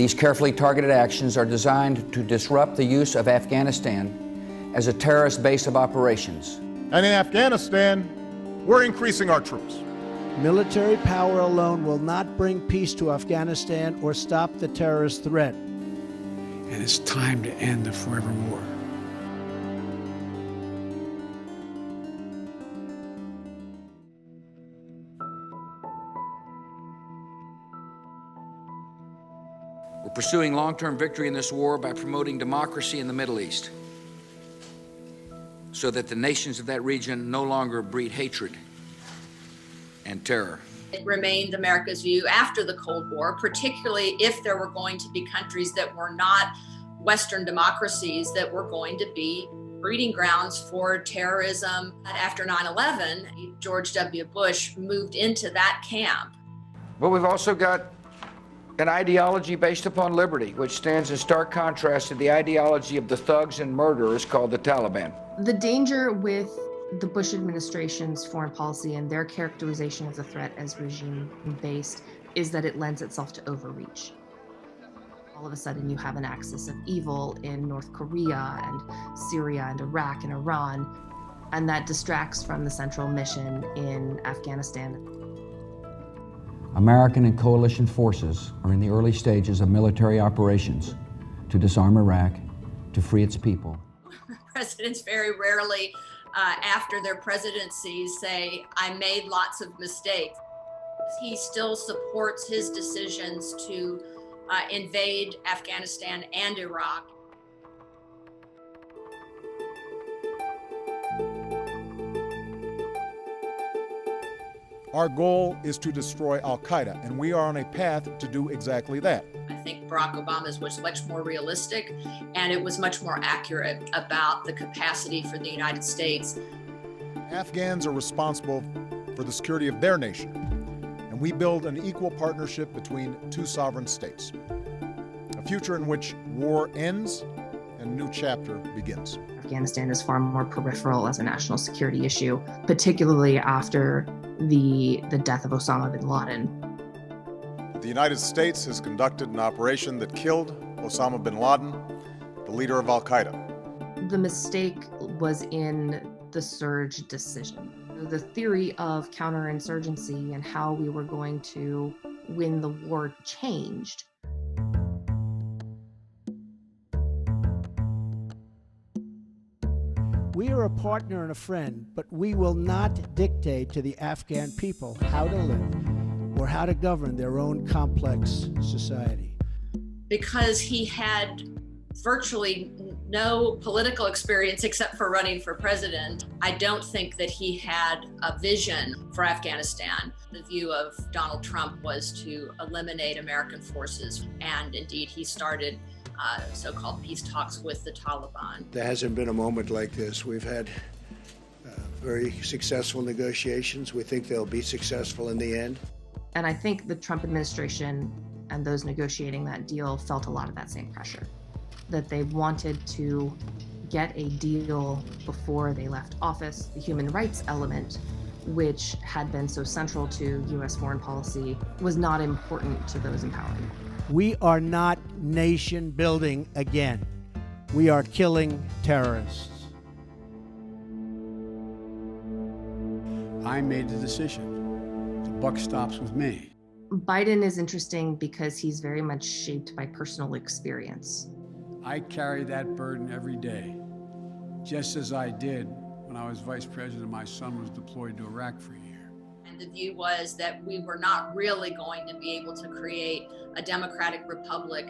These carefully targeted actions are designed to disrupt the use of Afghanistan as a terrorist base of operations. And in Afghanistan, we're increasing our troops. Military power alone will not bring peace to Afghanistan or stop the terrorist threat. And it's time to end the forever war. We're pursuing long-term victory in this war by promoting democracy in the Middle East, so that the nations of that region no longer breed hatred and terror. It remained America's view after the Cold War, particularly if there were going to be countries that were not Western democracies that were going to be breeding grounds for terrorism. After 9/11, George W. Bush moved into that camp. But we've also got an ideology based upon liberty, which stands in stark contrast to the ideology of the thugs and murderers called the Taliban. The danger with the Bush administration's foreign policy and their characterization of the threat as regime-based is that it lends itself to overreach. All of a sudden you have an axis of evil in North Korea and Syria and Iraq and Iran, and that distracts from the central mission in Afghanistan. American and coalition forces are in the early stages of military operations to disarm Iraq, to free its people. Presidents very rarely, after their presidencies, say, I made lots of mistakes. He still supports his decisions to invade Afghanistan and Iraq. Our goal is to destroy al-Qaeda, and we are on a path to do exactly that. I think Barack Obama's was much more realistic, and it was much more accurate about the capacity for the United States. Afghans are responsible for the security of their nation, and we build an equal partnership between two sovereign states. A future in which war ends and a new chapter begins. Afghanistan is far more peripheral as a national security issue, particularly after the death of Osama bin Laden. The United States has conducted an operation that killed Osama bin Laden, the leader of al-Qaeda. The mistake was in the surge decision. The theory of counterinsurgency and how we were going to win the war changed. We are a partner and a friend, but we will not dictate to the Afghan people how to live or how to govern their own complex society. Because he had virtually no political experience except for running for president, I don't think that he had a vision for Afghanistan. The view of Donald Trump was to eliminate American forces, and indeed he started so-called peace talks with the Taliban. There hasn't been a moment like this. We've had very successful negotiations. We think they'll be successful in the end. And I think the Trump administration and those negotiating that deal felt a lot of that same pressure, that they wanted to get a deal before they left office. The human rights element, which had been so central to U.S. foreign policy, was not important to those in power. We are not nation building again. We are killing terrorists. I made the decision. The buck stops with me. Biden is interesting because he's very much shaped by personal experience. I carry that burden every day, just as I did when I was vice president and my son was deployed to Iraq for a year. And the view was that we were not really going to be able to create a democratic republic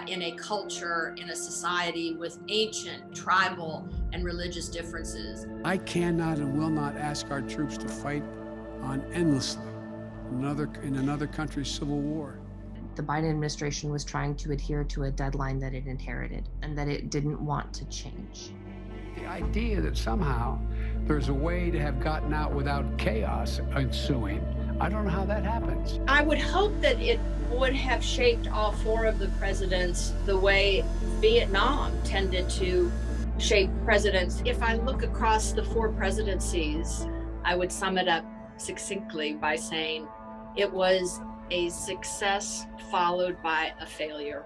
in a culture, in a society with ancient, tribal, and religious differences. I cannot and will not ask our troops to fight on endlessly in another country's civil war. The Biden administration was trying to adhere to a deadline that it inherited and that it didn't want to change. The idea that somehow there's a way to have gotten out without chaos ensuing, I don't know how that happens. I would hope that it would have shaped all four of the presidents the way Vietnam tended to shape presidents. If I look across the four presidencies, I would sum it up succinctly by saying it was a success followed by a failure.